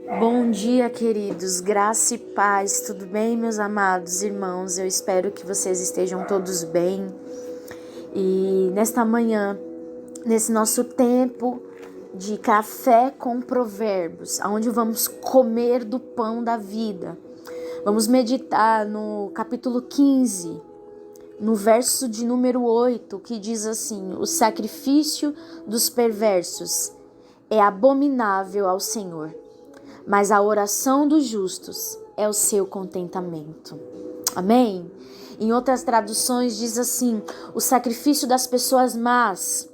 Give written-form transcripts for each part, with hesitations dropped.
Bom dia, queridos, graça e paz, tudo bem, meus amados irmãos? Eu espero que vocês estejam todos bem. E nesta manhã, nesse nosso tempo de café com provérbios, onde vamos comer do pão da vida, vamos meditar no capítulo 15, no verso de número 8, que diz assim: o sacrifício dos perversos é abominável ao Senhor, mas a oração dos justos é o seu contentamento. Amém? Em outras traduções diz assim: o sacrifício das pessoas más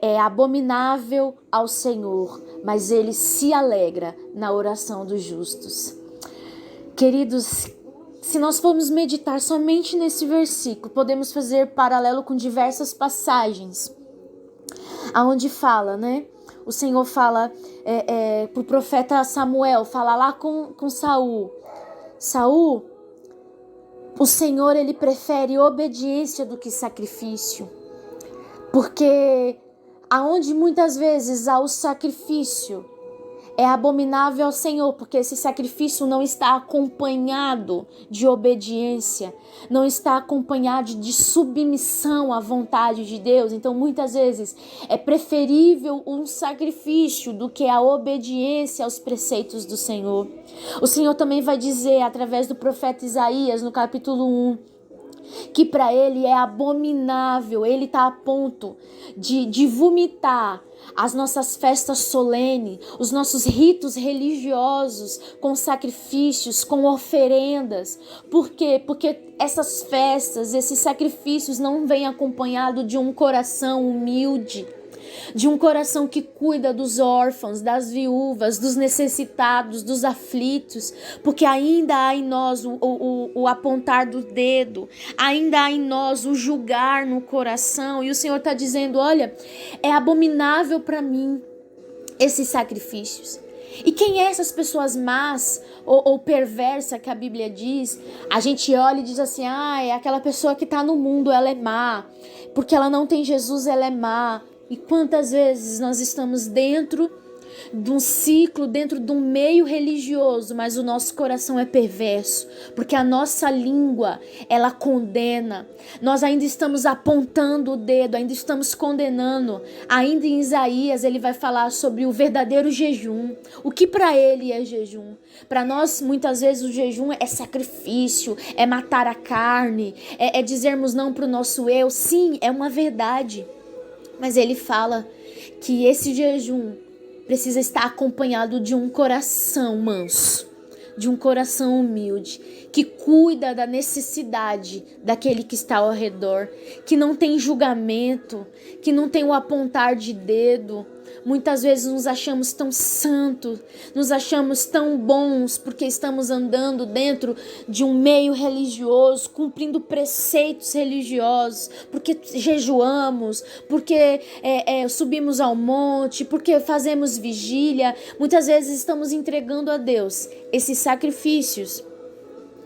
é abominável ao Senhor, mas ele se alegra na oração dos justos. Queridos, se nós formos meditar somente nesse versículo, podemos fazer paralelo com diversas passagens, aonde fala, né? O Senhor fala pro profeta Samuel, fala lá com Saul. Saul, o Senhor, ele prefere obediência do que sacrifício. Porque aonde muitas vezes há o sacrifício, é abominável ao Senhor, porque esse sacrifício não está acompanhado de obediência, não está acompanhado de submissão à vontade de Deus. Então, muitas vezes, é preferível um sacrifício do que a obediência aos preceitos do Senhor. O Senhor também vai dizer, através do profeta Isaías, no capítulo 1, que para ele é abominável, ele está a ponto de vomitar as nossas festas solenes, os nossos ritos religiosos, com sacrifícios, com oferendas. Por quê? Porque essas festas, esses sacrifícios não vêm acompanhado de um coração humilde, de um coração que cuida dos órfãos, das viúvas, dos necessitados, dos aflitos, porque ainda há em nós o apontar do dedo, ainda há em nós o julgar no coração, e o Senhor está dizendo: olha, é abominável para mim esses sacrifícios. E quem é essas pessoas más ou perversa que a Bíblia diz? A gente olha e diz assim: é aquela pessoa que está no mundo, ela é má, porque ela não tem Jesus, ela é má. E quantas vezes nós estamos dentro de um ciclo, dentro de um meio religioso, mas o nosso coração é perverso, porque a nossa língua, ela condena. Nós ainda estamos apontando o dedo, ainda estamos condenando. Ainda em Isaías ele vai falar sobre o verdadeiro jejum. O que para ele é jejum? Para nós, muitas vezes, o jejum é sacrifício, é matar a carne, é dizermos não para o nosso eu. Sim, é uma verdade. Mas ele fala que esse jejum precisa estar acompanhado de um coração manso, de um coração humilde, que cuida da necessidade daquele que está ao redor, que não tem julgamento, que não tem o apontar de dedo. Muitas vezes nos achamos tão santos, nos achamos tão bons porque estamos andando dentro de um meio religioso, cumprindo preceitos religiosos, porque jejuamos, porque subimos ao monte, porque fazemos vigília. Muitas vezes estamos entregando a Deus esses sacrifícios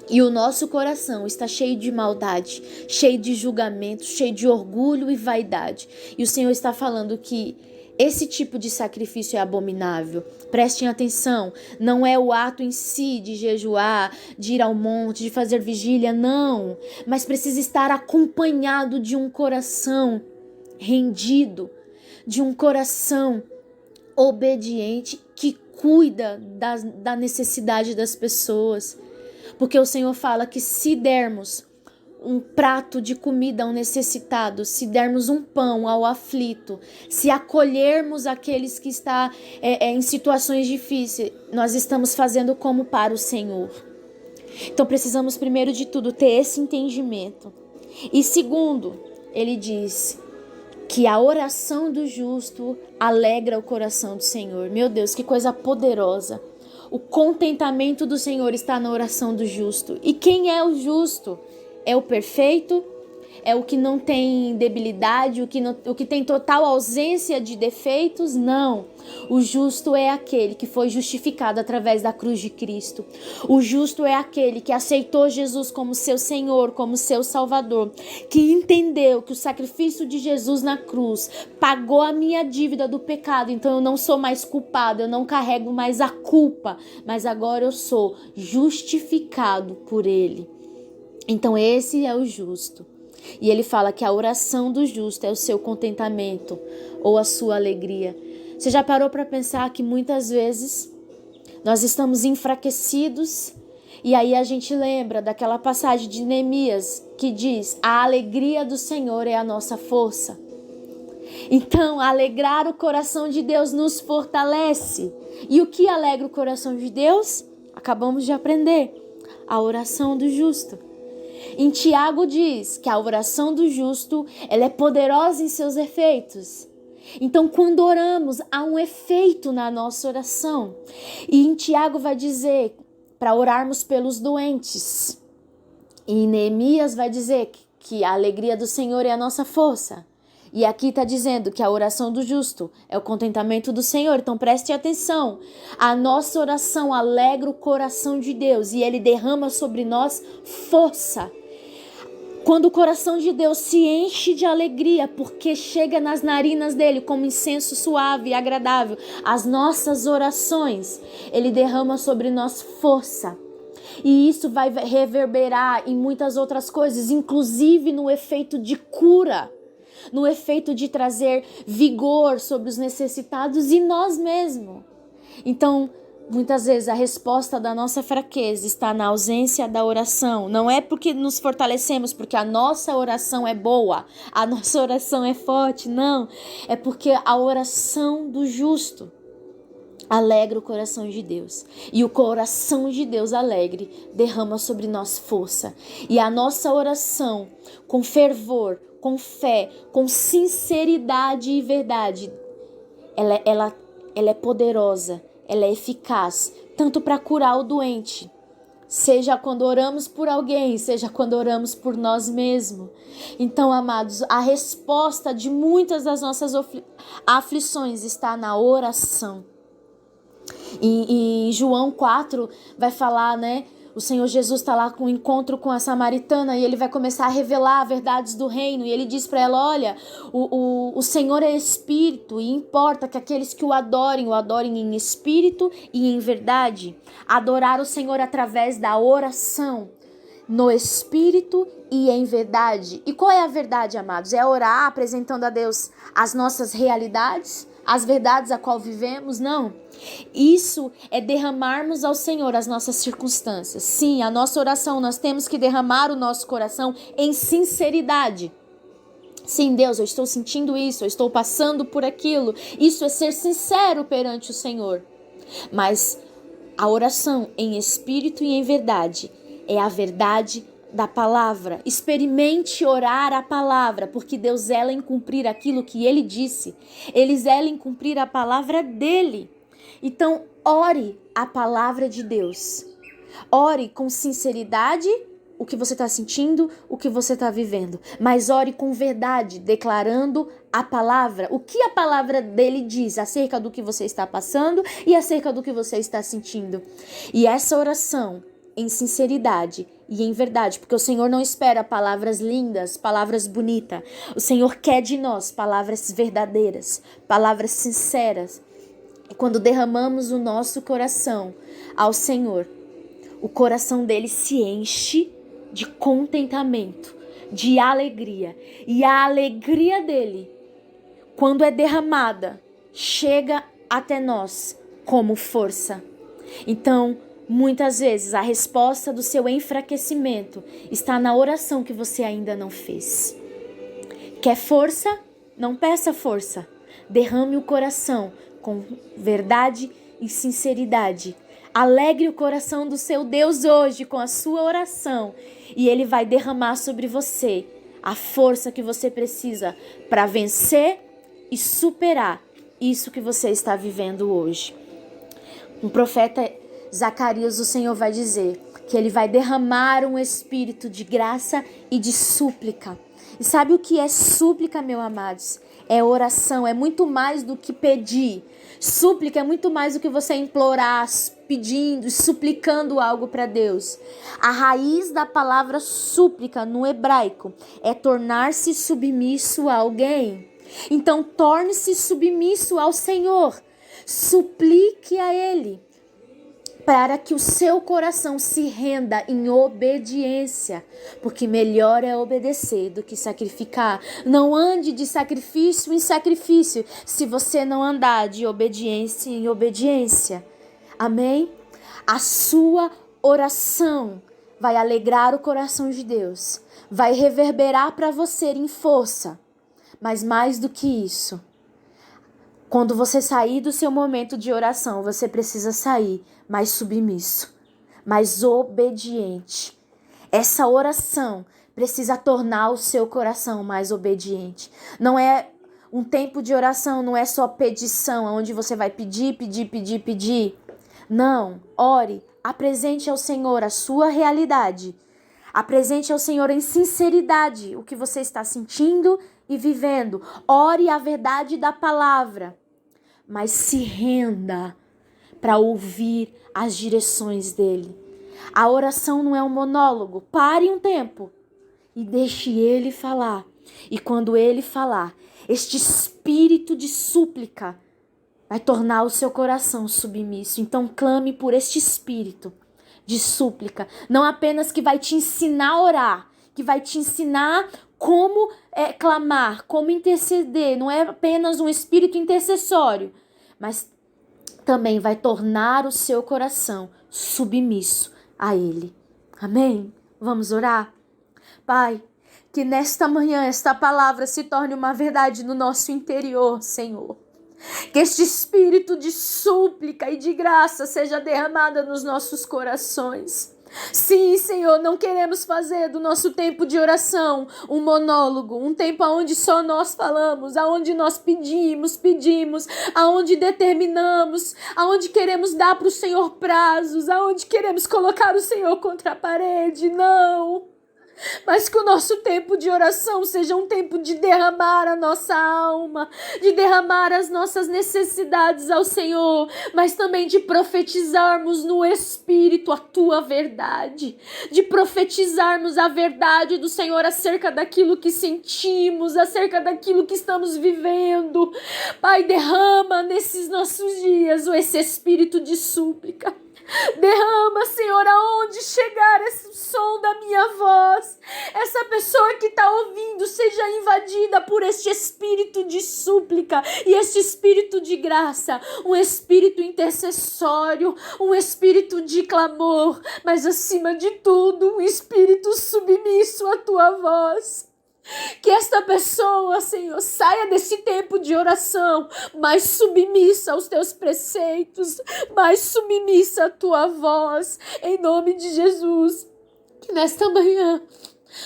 e o nosso coração está cheio de maldade, cheio de julgamento, cheio de orgulho e vaidade. E o Senhor está falando que esse tipo de sacrifício é abominável. Prestem atenção, não é o ato em si de jejuar, de ir ao monte, de fazer vigília, não. Mas precisa estar acompanhado de um coração rendido, de um coração obediente que cuida da necessidade das pessoas. Porque o Senhor fala que se dermos um prato de comida ao necessitado, se dermos um pão ao aflito, se acolhermos aqueles que estão em situações difíceis, nós estamos fazendo como para o Senhor. Então precisamos, primeiro de tudo, ter esse entendimento. E segundo, ele diz que a oração do justo alegra o coração do Senhor. Meu Deus, que coisa poderosa. O contentamento do Senhor está na oração do justo. E quem é o justo? É o perfeito? é o que não tem debilidade, o que tem total ausência de defeitos. Não. O justo é aquele que foi justificado através da cruz de Cristo. O justo é aquele que aceitou Jesus como seu Senhor, como seu Salvador, que entendeu que o sacrifício de Jesus na cruz pagou a minha dívida do pecado. Então eu não sou mais culpado, eu não carrego mais a culpa, mas agora eu sou justificado por Ele. Então esse é o justo. E ele fala que a oração do justo é o seu contentamento ou a sua alegria. Você já parou para pensar que muitas vezes nós estamos enfraquecidos e aí a gente lembra daquela passagem de Neemias que diz: a alegria do Senhor é a nossa força. Então, alegrar o coração de Deus nos fortalece. E o que alegra o coração de Deus? Acabamos de aprender: a oração do justo. Em Tiago diz que a oração do justo, ela é poderosa em seus efeitos. Então, quando oramos, há um efeito na nossa oração. E em Tiago vai dizer para orarmos pelos doentes. E em Neemias vai dizer que a alegria do Senhor é a nossa força. E aqui está dizendo que a oração do justo é o contentamento do Senhor. Então preste atenção. A nossa oração alegra o coração de Deus e Ele derrama sobre nós força. Quando o coração de Deus se enche de alegria, porque chega nas narinas dele como incenso suave e agradável, as nossas orações, Ele derrama sobre nós força. E isso vai reverberar em muitas outras coisas, inclusive no efeito de cura, no efeito de trazer vigor sobre os necessitados e nós mesmos. Então, muitas vezes a resposta da nossa fraqueza está na ausência da oração. Não é porque nos fortalecemos, porque a nossa oração é boa, a nossa oração é forte, não. É porque a oração do justo alegra o coração de Deus. E o coração de Deus alegre derrama sobre nós força. E a nossa oração, com fervor, com fé, com sinceridade e verdade, ela é poderosa, ela é eficaz, tanto para curar o doente, seja quando oramos por alguém, seja quando oramos por nós mesmos. Então, amados, a resposta de muitas das nossas aflições está na oração. E em João 4 vai falar, né? O Senhor Jesus está lá com um encontro com a samaritana e ele vai começar a revelar verdades do reino. E ele diz para ela: olha, o Senhor é espírito e importa que aqueles que o adorem em espírito e em verdade. Adorar o Senhor através da oração, no espírito e em verdade. E qual é a verdade, amados? É orar apresentando a Deus as nossas realidades, as verdades a qual vivemos? Não. Isso é derramarmos ao Senhor as nossas circunstâncias. Sim, a nossa oração, nós temos que derramar o nosso coração em sinceridade. Sim, Deus, eu estou sentindo isso, eu estou passando por aquilo. Isso é ser sincero perante o Senhor. Mas a oração em espírito e em verdade é a verdade da palavra. Experimente orar a palavra, porque Deus zela em cumprir aquilo que Ele disse. Ele zela em cumprir a palavra dEle. Então, ore a palavra de Deus. Ore com sinceridade o que você está sentindo, o que você está vivendo. Mas ore com verdade, declarando a palavra. O que a palavra dele diz acerca do que você está passando e acerca do que você está sentindo. E essa oração em sinceridade e em verdade, porque o Senhor não espera palavras lindas, palavras bonitas. O Senhor quer de nós palavras verdadeiras, palavras sinceras. E quando derramamos o nosso coração ao Senhor, o coração dele se enche de contentamento, de alegria. E a alegria dele, quando é derramada, chega até nós como força. Então, muitas vezes, a resposta do seu enfraquecimento está na oração que você ainda não fez. Quer força? Não peça força. Derrame o coração com verdade e sinceridade. Alegre o coração do seu Deus hoje com a sua oração e Ele vai derramar sobre você a força que você precisa para vencer e superar isso que você está vivendo hoje. O profeta Zacarias, o Senhor vai dizer que Ele vai derramar um espírito de graça e de súplica. E sabe o que é súplica, meus amados? É oração, é muito mais do que pedir. Súplica é muito mais do que você implorar, pedindo, suplicando algo para Deus. A raiz da palavra súplica no hebraico é tornar-se submisso a alguém. Então, torne-se submisso ao Senhor. Suplique a Ele, para que o seu coração se renda em obediência, porque melhor é obedecer do que sacrificar. Não ande de sacrifício em sacrifício, se você não andar de obediência em obediência. Amém? A sua oração vai alegrar o coração de Deus, vai reverberar para você em força, mas mais do que isso, quando você sair do seu momento de oração, você precisa sair mais submisso, mais obediente. Essa oração precisa tornar o seu coração mais obediente. Não é um tempo de oração, não é só pedição, onde você vai pedir, pedir, pedir, pedir. Não, ore, apresente ao Senhor a sua realidade. Apresente ao Senhor em sinceridade o que você está sentindo e vivendo. Ore a verdade da palavra, mas se renda para ouvir as direções dele. A oração não é um monólogo. Pare um tempo e deixe ele falar. E quando ele falar, este espírito de súplica vai tornar o seu coração submisso. Então clame por este espírito de súplica, não apenas que vai te ensinar a orar, que vai te ensinar como clamar, como interceder, não é apenas um espírito intercessório, mas também vai tornar o seu coração submisso a Ele. Amém? Vamos orar? Pai, que nesta manhã esta palavra se torne uma verdade no nosso interior, Senhor. Que este espírito de súplica e de graça seja derramado nos nossos corações. Sim, Senhor, não queremos fazer do nosso tempo de oração um monólogo, um tempo onde só nós falamos, aonde nós pedimos, aonde determinamos, aonde queremos dar para o Senhor prazos, aonde queremos colocar o Senhor contra a parede. Não! Mas que o nosso tempo de oração seja um tempo de derramar a nossa alma, de derramar as nossas necessidades ao Senhor, mas também de profetizarmos no Espírito a Tua verdade, de profetizarmos a verdade do Senhor acerca daquilo que sentimos, acerca daquilo que estamos vivendo. Pai, derrama nesses nossos dias esse espírito de súplica. Derrama, Senhor, aonde chegar esse som da minha voz, essa pessoa que está ouvindo seja invadida por este espírito de súplica e este espírito de graça, um espírito intercessório, um espírito de clamor, mas acima de tudo, um espírito submisso à Tua voz. Que esta pessoa, Senhor, saia desse tempo de oração mais submissa aos Teus preceitos, mais submissa à Tua voz, em nome de Jesus. Que nesta manhã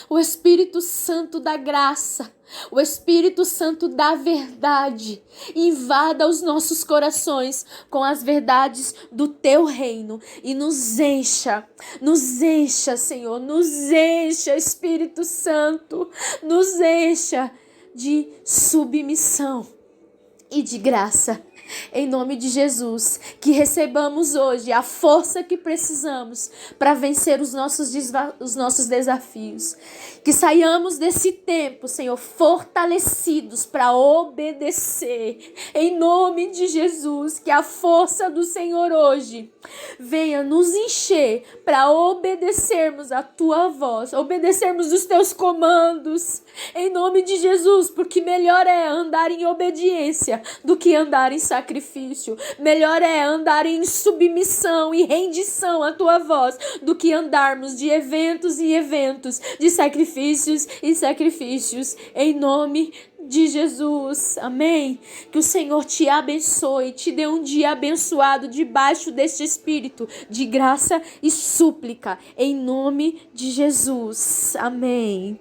o Espírito Santo da graça, o Espírito Santo da verdade invada os nossos corações com as verdades do Teu reino e nos encha, Senhor, nos encha, Espírito Santo, nos encha de submissão e de graça. Em nome de Jesus, que recebamos hoje a força que precisamos para vencer os nossos desafios. Que saiamos desse tempo, Senhor, fortalecidos para obedecer. Em nome de Jesus, que a força do Senhor hoje venha nos encher para obedecermos a Tua voz, obedecermos os Teus comandos. Em nome de Jesus, porque melhor é andar em obediência do que andar em sacrifício. Melhor é andar em submissão e rendição à Tua voz do que andarmos de eventos em eventos, de sacrifícios e sacrifícios. Em nome de Jesus, amém? Que o Senhor te abençoe, te dê um dia abençoado debaixo deste espírito de graça e súplica, em nome de Jesus, amém.